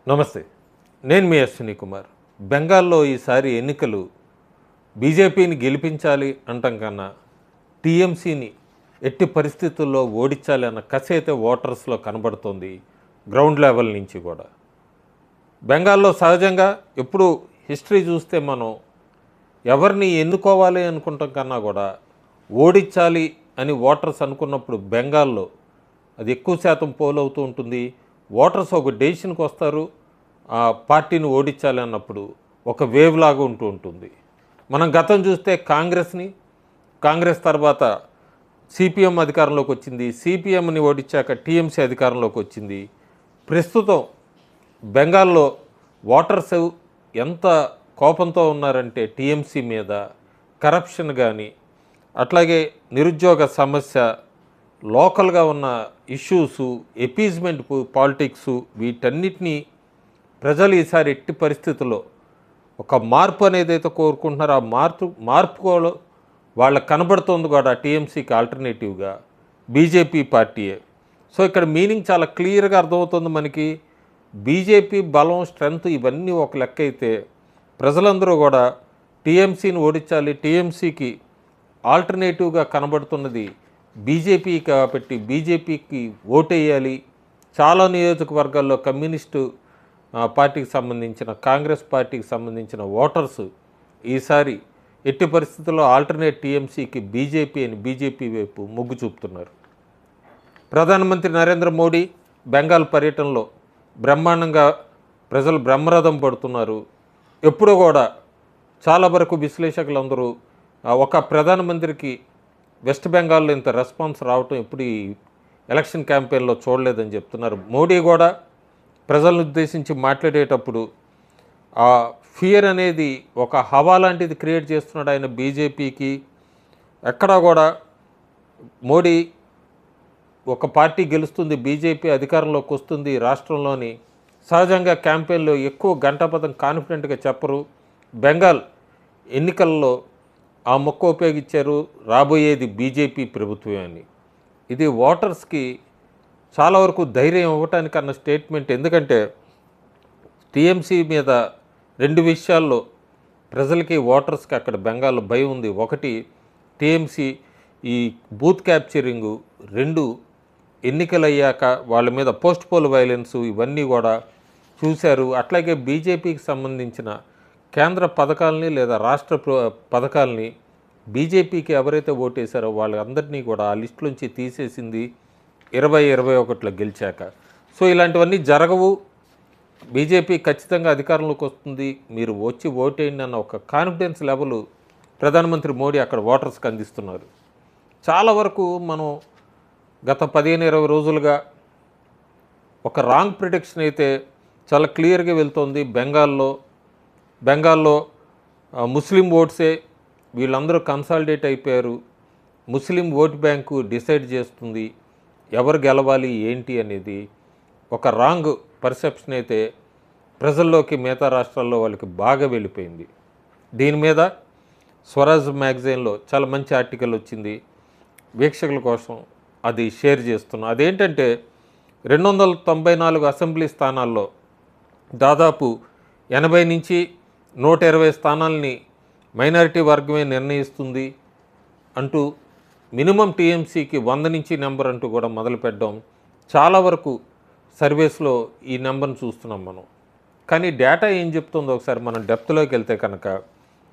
నమస్తే. నేను మీ అశ్విని కుమార్. బెంగాల్లో ఈసారి ఎన్నికలు బీజేపీని గెలిపించాలి అంటాం కన్నా టీఎంసీని ఎట్టి పరిస్థితుల్లో ఓడించాలి అన్న కసి అయితే ఓటర్స్లో కనబడుతోంది గ్రౌండ్ లెవెల్ నుంచి కూడా. బెంగాల్లో సహజంగా ఎప్పుడు హిస్టరీ చూస్తే మనం ఎవరిని ఎన్నుకోవాలి అనుకుంటాం కన్నా కూడా ఓడించాలి అని ఓటర్స్ అనుకున్నప్పుడు బెంగాల్లో అది ఎక్కువ శాతం పోలవుతూ ఉంటుంది. ఓటర్స్ ఒక డెసిషన్కి వస్తారు, ఆ పార్టీని ఓడించాలి అన్నప్పుడు ఒక వేవ్ లాగా ఉంటూ ఉంటుంది. మనం గతం చూస్తే కాంగ్రెస్ తర్వాత సిపిఎం అధికారంలోకి వచ్చింది, సిపిఎంని ఓడించాక టీఎంసీ అధికారంలోకి వచ్చింది. ప్రస్తుతం బెంగాల్లో ఓటర్స్ ఎంత కోపంతో ఉన్నారంటే టీఎంసీ మీద కరప్షన్ కానీ, అట్లాగే నిరుద్యోగ సమస్య, లోకల్గా ఉన్న ఇష్యూసు, ఎపీజ్మెంట్ పాలిటిక్సు, వీటన్నిటినీ ప్రజలు ఈసారి ఎట్టి పరిస్థితుల్లో ఒక మార్పు అనేది అయితే కోరుకుంటున్నారో ఆ మార్పు వాళ్ళకు కనబడుతోంది కూడా టీఎంసీకి ఆల్టర్నేటివ్గా బీజేపీ పార్టీయే. సో ఇక్కడ మీనింగ్ చాలా క్లియర్గా అర్థమవుతుంది మనకి. బీజేపీ బలం, స్ట్రెంగ్త్ ఇవన్నీ ఒక లెక్క అయితే ప్రజలందరూ కూడా టీఎంసీని ఓడించాలి, టీఎంసీకి ఆల్టర్నేటివ్గా కనబడుతున్నది బీజేపీ కాబట్టి బీజేపీకి ఓటేయాలి. చాలా నియోజకవర్గాల్లో కమ్యూనిస్టు పార్టీకి సంబంధించిన, కాంగ్రెస్ పార్టీకి సంబంధించిన ఓటర్స్ ఈసారి ఎట్టి పరిస్థితుల్లో ఆల్టర్నేట్ టీఎంసీకి బీజేపీ వైపు మొగ్గు చూపుతున్నారు. ప్రధానమంత్రి నరేంద్ర మోడీ బెంగాల్ పర్యటనలో బ్రహ్మాండంగా ప్రజలు బ్రహ్మరథం పడుతున్నారు. ఎప్పుడూ కూడా చాలా వరకు విశ్లేషకులందరూ ఒక ప్రధానమంత్రికి వెస్ట్ బెంగాల్లో ఇంత రెస్పాన్స్ రావటం ఎప్పుడు ఈ ఎలక్షన్ క్యాంపెయిన్లో చూడలేదని చెప్తున్నారు. మోడీ కూడా ప్రజలను ఉద్దేశించి మాట్లాడేటప్పుడు ఆ ఫియర్ అనేది ఒక హవా లాంటిది క్రియేట్ చేస్తున్నాడు ఆయన బీజేపీకి. ఎక్కడా కూడా మోడీ ఒక పార్టీ గెలుస్తుంది, బీజేపీ అధికారంలోకి వస్తుంది రాష్ట్రంలోని సహజంగా క్యాంపెయిన్లో ఎక్కువ గంటాపదం కాన్ఫిడెంట్గా చెప్పరు. బెంగాల్ ఎన్నికల్లో ఆ మొక్క ఉపయోగించారు, రాబోయేది బీజేపీ ప్రభుత్వమే అని. ఇది ఓటర్స్కి చాలా వరకు ధైర్యం ఇవ్వటానికి అన్న స్టేట్మెంట్. ఎందుకంటే టీఎంసీ మీద రెండు విషయాల్లో ప్రజలకి, ఓటర్స్కి అక్కడ బెంగాల్లో భయం ఉంది. ఒకటి టీఎంసీ ఈ బూత్ క్యాప్చరింగు, రెండు ఎన్నికలయ్యాక వాళ్ళ మీద పోస్ట్ పోల్ వైలెన్సు ఇవన్నీ కూడా చూశారు. అట్లాగే బీజేపీకి సంబంధించిన కేంద్ర పథకాలని లేదా రాష్ట్ర పథకాలని బీజేపీకి ఎవరైతే ఓటేశారో వాళ్ళందరినీ కూడా ఆ లిస్టులోంచి తీసేసింది 2021లో గెలిచాక. సో ఇలాంటివన్నీ జరగవు, బీజేపీ ఖచ్చితంగా అధికారంలోకి వస్తుంది, మీరు వచ్చి ఓటేయండి అన్న ఒక కాన్ఫిడెన్స్ లెవెల్ ప్రధానమంత్రి మోడీ అక్కడ ఓటర్స్కి అందిస్తున్నారు. చాలా వరకు మనం గత 15-20 రోజులుగా ఒక రాంగ్ ప్రిడిక్షన్ అయితే చాలా క్లియర్గా వెళ్తోంది. బెంగాల్లో ముస్లిం ఓట్సే వీళ్ళందరూ కన్సాలిడేట్ అయిపోయారు. ముస్లిం ఓట్ బ్యాంకు డిసైడ్ చేస్తుంది ఎవరు గెలవాలి ఏంటి అనేది. ఒక రాంగ్ పర్సెప్షన్ అయితే ప్రజల్లోకి, మిగతా రాష్ట్రాల్లో వాళ్ళకి బాగా వెళ్ళిపోయింది. దీని మీద స్వరాజ్ మ్యాగజైన్లో చాలా మంచి ఆర్టికల్ వచ్చింది, వీక్షకుల కోసం అది షేర్ చేస్తున్నాం. అదేంటంటే 294 అసెంబ్లీ స్థానాల్లో దాదాపు 80 నుంచి 120 స్థానాలని మైనారిటీ వర్గమే నిర్ణయిస్తుంది అంటూ మినిమం టీఎంసీకి 100 నుంచి నెంబర్ అంటూ కూడా మొదలుపెట్టడం. చాలా వరకు సర్వేస్లో ఈ నెంబర్ని చూస్తున్నాం మనం. కానీ డేటా ఏం చెప్తుందో ఒకసారి మనం డెప్త్లోకి వెళ్తే కనుక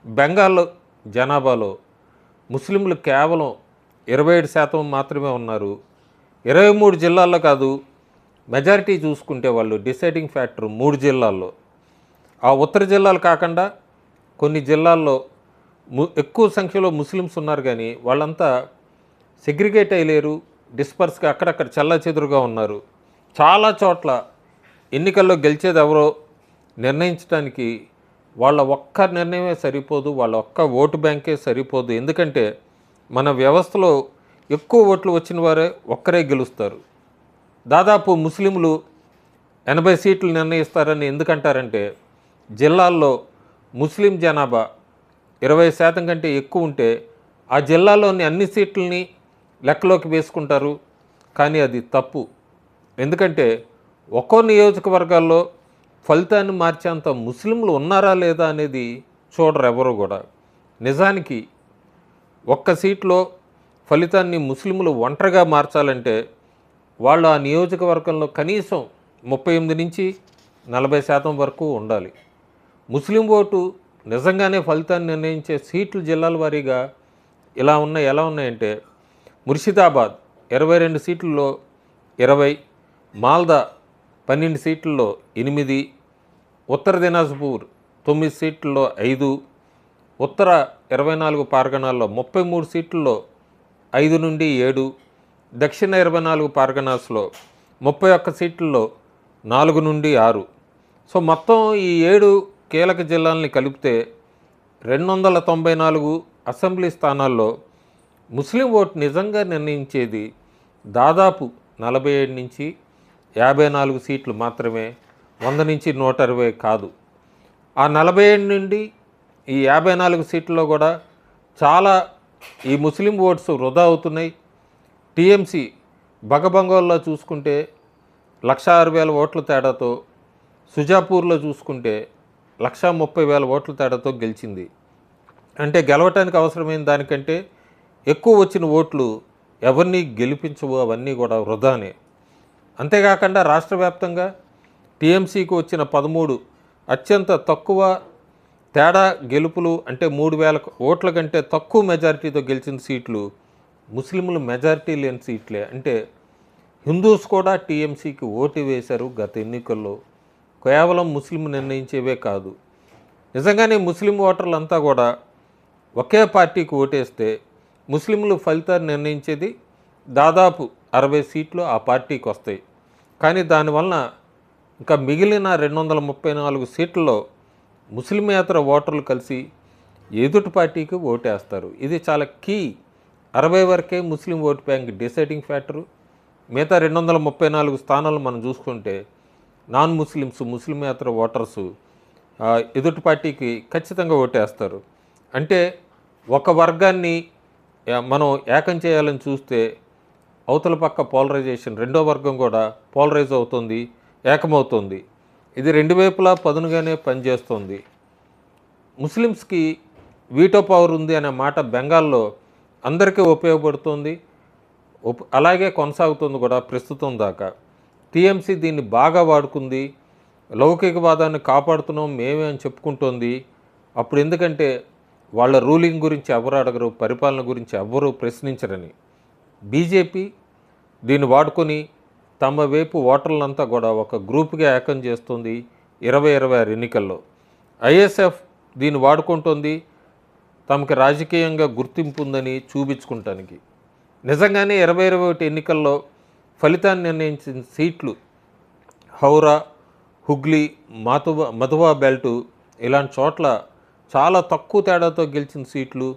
బెంగాల్ జనాభాలో ముస్లింలు కేవలం 27% మాత్రమే ఉన్నారు. 23 జిల్లాల్లో కాదు, మెజారిటీ చూసుకుంటే వాళ్ళు డిసైడింగ్ ఫ్యాక్టర్ 3 జిల్లాల్లో. ఆ ఉత్తర జిల్లాలు కాకుండా కొన్ని జిల్లాల్లో ఎక్కువ సంఖ్యలో ముస్లిమ్స్ ఉన్నారు, కానీ వాళ్ళంతా సెగ్రిగేట్ అయ్యలేరు, డిస్పర్స్గా అక్కడక్కడ చెల్లాచెదురుగా ఉన్నారు. చాలా చోట్ల ఎన్నికల్లో గెలిచేది ఎవరో నిర్ణయించడానికి వాళ్ళ ఒక్క నిర్ణయమే సరిపోదు, వాళ్ళ ఒక్క ఓటు బ్యాంకే సరిపోదు. ఎందుకంటే మన వ్యవస్థలో ఎక్కువ ఓట్లు వచ్చిన వారే ఒక్కరే గెలుస్తారు. దాదాపు ముస్లింలు 80 సీట్లు నిర్ణయిస్తారని ఎందుకంటారంటే జిల్లాల్లో ముస్లిం జనాభా 20% కంటే ఎక్కువ ఉంటే ఆ జిల్లాలోని అన్ని సీట్లని లెక్కలోకి వేసుకుంటారు. కానీ అది తప్పు. ఎందుకంటే ఒక్కో నియోజకవర్గాల్లో ఫలితాన్ని మార్చేంత ముస్లింలు ఉన్నారా లేదా అనేది చూడరు ఎవరు కూడా. నిజానికి ఒక్క సీట్లో ఫలితాన్ని ముస్లింలు ఒంటరిగా మార్చాలంటే వాళ్ళు ఆ నియోజకవర్గంలో కనీసం 38 నుంచి 40% వరకు ఉండాలి. ముస్లిం ఓటు నిజంగానే ఫలితాన్ని నిర్ణయించే సీట్లు జిల్లాల వారీగా ఎలా ఉన్నాయంటే ముర్షిదాబాద్ 22 సీట్లలో 20, మాల్దా 12 సీట్లలో 8, ఉత్తర దినాజ్పూర్ 9 సీట్లలో 5, ఉత్తర 24 పార్గనాల్లో 33 సీట్లలో 5 నుండి 7, దక్షిణ 24 పార్గనాస్లో 31 సీట్లలో 4 నుండి 6. సో మొత్తం ఈ 7 కీలక జిల్లాలని కలిపితే 294 అసెంబ్లీ స్థానాల్లో ముస్లిం ఓటు నిజంగా నిర్ణయించేది దాదాపు 47 నుంచి 54 సీట్లు మాత్రమే, 100 నుంచి 120 కాదు. ఆ 47 నుండి ఈ 54 సీట్లలో కూడా చాలా ఈ ముస్లిం ఓట్స్ వృధా అవుతున్నాయి. టీఎంసీ బగబంగోల్లో చూసుకుంటే 1,60,000 ఓట్ల తేడాతో, సుజాపూర్లో చూసుకుంటే 1,30,000 ఓట్ల తేడాతో గెలిచింది. అంటే గెలవటానికి అవసరమైన దానికంటే ఎక్కువ వచ్చిన ఓట్లు ఎవరిని గెలిపించవు, అవన్నీ కూడా వృధానే. అంతేకాకుండా రాష్ట్ర వ్యాప్తంగా టీఎంసీకి వచ్చిన 13 అత్యంత తక్కువ తేడా గెలుపులు, అంటే 3,000 ఓట్ల కంటే తక్కువ మెజారిటీతో గెలిచిన సీట్లు ముస్లింలు మెజారిటీ లేని సీట్లే. అంటే హిందూస్ కూడా టీఎంసీకి ఓటు వేశారు గత ఎన్నికల్లో. కేవలం ముస్లిం నిర్ణయించేవే కాదు, నిజంగానే ముస్లిం ఓటర్లంతా కూడా ఒకే పార్టీకి ఓటేస్తే ముస్లింలు ఫలితాన్ని నిర్ణయించేది దాదాపు 60 సీట్లు ఆ పార్టీకి వస్తాయి. కానీ దానివలన ఇంకా మిగిలిన 234 సీట్లలో ముస్లిమేతర ఓటర్లు కలిసి ఎదుటి పార్టీకి ఓటేస్తారు. ఇది చాలా కీ. 60 వరకే ముస్లిం ఓటు బ్యాంక్ డిసైడింగ్ ఫ్యాక్టరు. మిగతా 234 స్థానాలు మనం చూసుకుంటే నాన్ ముస్లిమ్స్, ముస్లిమేతర ఓటర్సు ఎదుటి పార్టీకి ఖచ్చితంగా ఓటేస్తారు. అంటే ఒక వర్గాన్ని మనం ఏకం చేయాలని చూస్తే అవతల పక్క పోలరైజేషన్, రెండో వర్గం కూడా పోలరైజ్ అవుతుంది, ఏకమవుతుంది. ఇది రెండు వైపులా పదునుగానే పనిచేస్తుంది. ముస్లిమ్స్కి వీటో పవర్ ఉంది అనే మాట బెంగాల్లో అందరికీ ఉపయోగపడుతుంది, అలాగే కొనసాగుతుంది కూడా ప్రస్తుతం దాకా. టీఎంసీ దీన్ని బాగా వాడుకుంది, లౌకికవాదాన్ని కాపాడుతున్నాం మేమే అని చెప్పుకుంటోంది. అప్పుడు ఎందుకంటే వాళ్ళ రూలింగ్ గురించి ఎవరు అడగరు, పరిపాలన గురించి ఎవరు ప్రశ్నించరని. బీజేపీ దీన్ని వాడుకొని తమ వైపు ఓటర్లంతా కూడా ఒక గ్రూప్గా ఏకం చేస్తుంది 2026 ఎన్నికల్లో. ఐఎస్ఎఫ్ దీన్ని వాడుకుంటోంది తమకు రాజకీయంగా గుర్తింపు ఉందని చూపించుకుంటానికి. నిజంగానే 2021 ఎన్నికల్లో ఫలితాన్ని నిర్ణయించిన సీట్లు హౌరా, హుగ్లీ, మధువా బెల్టు ఇలాంటి చోట్ల చాలా తక్కువ తేడాతో గెలిచిన సీట్లు.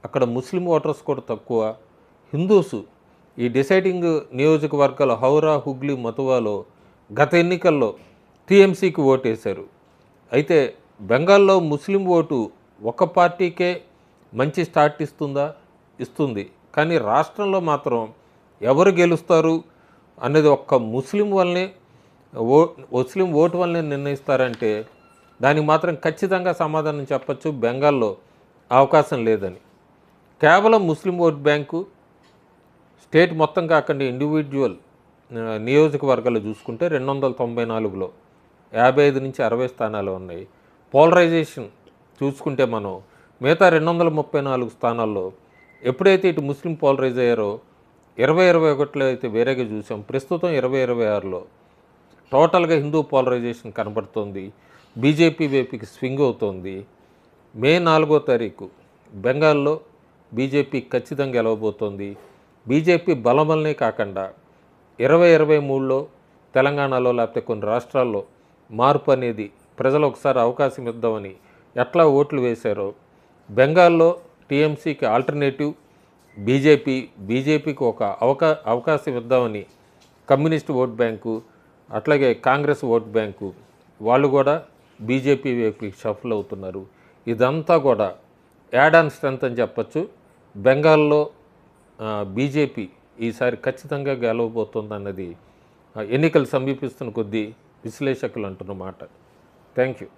అక్కడ ముస్లిం ఓటర్స్ కూడా తక్కువ. హిందూస్ ఈ డిసైడింగ్ నియోజకవర్గాల హౌరా, హుగ్లీ, మధువాలో గత ఎన్నికల్లో టీఎంసీకి ఓటేశారు. అయితే బెంగాల్లో ముస్లిం ఓటు ఒక పార్టీకే మంచి స్టార్ట్ ఇస్తుంది. కానీ రాష్ట్రంలో మాత్రం ఎవరు గెలుస్తారు అనేది ఒక్క ముస్లిం ఓటు వల్లనే నిర్ణయిస్తారంటే దానికి మాత్రం ఖచ్చితంగా సమాధానం చెప్పచ్చు, బెంగాల్లో అవకాశం లేదని. కేవలం ముస్లిం ఓట్ బ్యాంకు స్టేట్ మొత్తం కాకుండా ఇండివిజువల్ నియోజకవర్గాలు చూసుకుంటే 294లో 55 నుంచి 60 స్థానాలు ఉన్నాయి. పోలరైజేషన్ చూసుకుంటే మనం మిగతా 234 స్థానాల్లో ఎప్పుడైతే ఇటు ముస్లిం పోలరైజ్ అయ్యారో 2021లో అయితే వేరేగా చూసాం. ప్రస్తుతం 2026లో టోటల్గా హిందూ పోలరైజేషన్ కనబడుతోంది. బీజేపీ వైపుకి స్వింగ్ అవుతోంది. మే 4వ తారీఖు బెంగాల్లో బీజేపీ ఖచ్చితంగా గెలవబోతోంది. బీజేపీ బలం వల్లనే కాకుండా 2023లో తెలంగాణలో లేకపోతే కొన్ని రాష్ట్రాల్లో మార్పు అనేది ప్రజలు ఒకసారి అవకాశం ఇద్దామని ఎట్లా ఓట్లు వేశారో బెంగాల్లో టీఎంసీకి ఆల్టర్నేటివ్ బీజేపీకి ఒక అవకాశం ఇద్దామని కమ్యూనిస్ట్ ఓట్ బ్యాంకు, అట్లాగే కాంగ్రెస్ ఓట్ బ్యాంకు వాళ్ళు కూడా బీజేపీ వైపుకి షఫల్ అవుతున్నారు. ఇదంతా కూడా యాడ్ ఆన్ స్ట్రెంత్ అని చెప్పచ్చు. బెంగాల్లో బీజేపీ ఈసారి ఖచ్చితంగా గెలవబోతోందన్నది ఎన్నికలు సమీపిస్తున్న కొద్దీ విశ్లేషకులు అంటున్న మాట. Thank you.